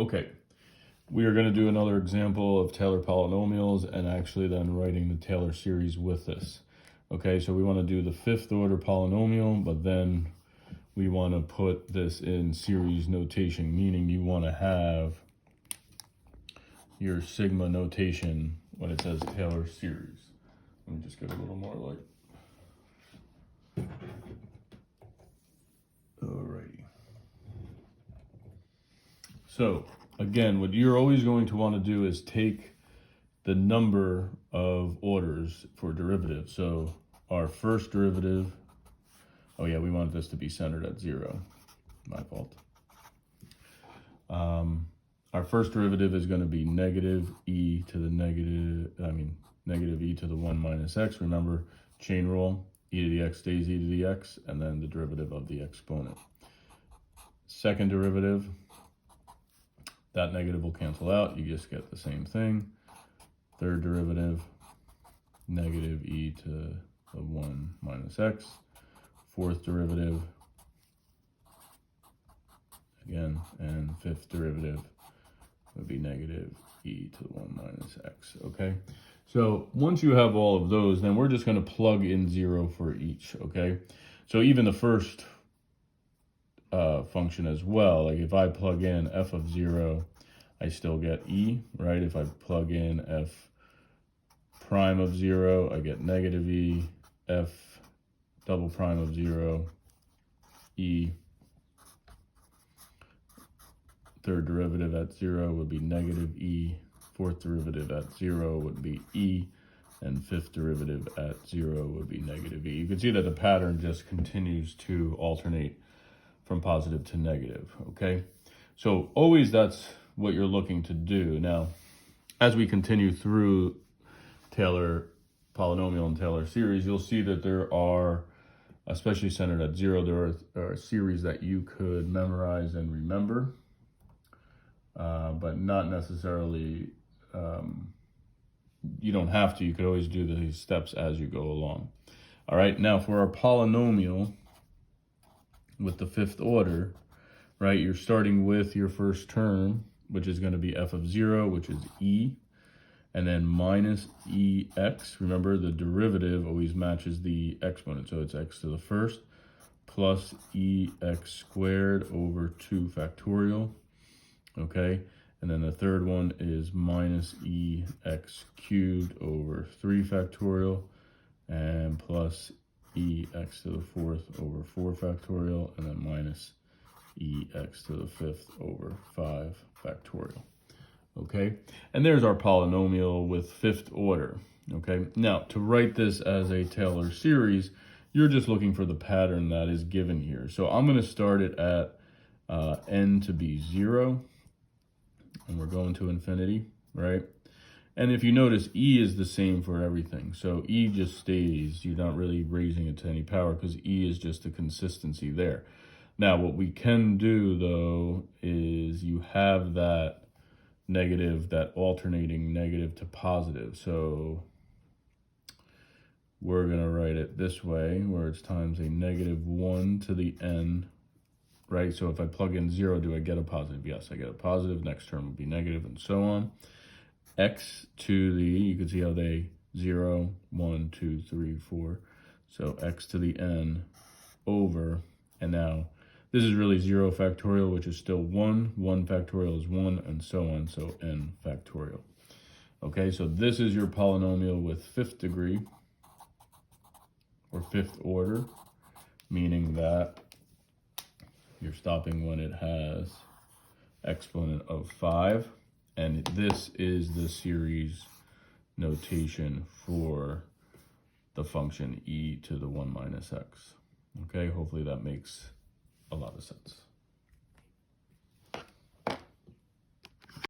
Okay, we are going to do another example of Taylor polynomials and actually then writing the Taylor series with this. Okay, so we want to do the fifth order polynomial, but then we want to put this in series notation, meaning you want to have your sigma notation when it says Taylor series. Let me just get a little more light. Alrighty. So again, what you're always going to want to do is take the number of orders for derivatives. So our first derivative, oh yeah, we want this to be centered at 0. My fault. Our first derivative is going to be negative e to the negative e to the 1 minus x. Remember, chain rule, e to the x stays e to the x, and then the derivative of the exponent. Second derivative, that negative will cancel out. You just get the same thing. Third derivative, negative e to the 1 minus x. Fourth derivative, again, and fifth derivative would be negative e to the 1 minus x, okay? So once you have all of those, then we're just going to plug in 0 for each, okay? So even the first function as well, like if I plug in f of 0, I still get e, right? If I plug in f prime of 0, I get negative e, f double prime of 0, e. Third derivative at 0 would be negative e. Fourth derivative at 0 would be e. And fifth derivative at 0 would be negative e. You can see that the pattern just continues to alternate from positive to negative, okay? So always that's what you're looking to do. Now, as we continue through Taylor polynomial and Taylor series, you'll see that there are, especially centered at 0, there are series that you could memorize and remember. But not necessarily, you don't have to. You could always do these steps as you go along. All right, now for our polynomial with the fifth order, right, you're starting with your first term, which is going to be f of 0, which is e, and then minus ex. Remember, the derivative always matches the exponent, so it's x to the first, plus ex squared over 2 factorial. Okay, and then the third one is minus ex cubed over 3 factorial, and plus ex to the fourth over 4 factorial, and then minus ex to the fifth over 5 factorial. Okay, and there's our polynomial with fifth order. Okay, now to write this as a Taylor series, you're just looking for the pattern that is given here. So I'm going to start it at n to be 0. And we're going to infinity, right? And if you notice, e is the same for everything. So e just stays. You're not really raising it to any power because e is just a consistency there. Now, what we can do, though, is you have that negative, that alternating negative to positive. So we're going to write it this way, where it's times a negative 1 to the n. Right, so if I plug in 0, do I get a positive? Yes, I get a positive. Next term would be negative, and so on. X to the, you can see how they 0, 1, 2, 3, 4. So x to the n over, and now this is really 0 factorial, which is still 1. 1 factorial is 1, and so on, so n factorial. Okay, so this is your polynomial with fifth degree, or fifth order, meaning that you're stopping when it has exponent of 5. And this is the series notation for the function e to the 1 minus x. Okay, hopefully that makes a lot of sense.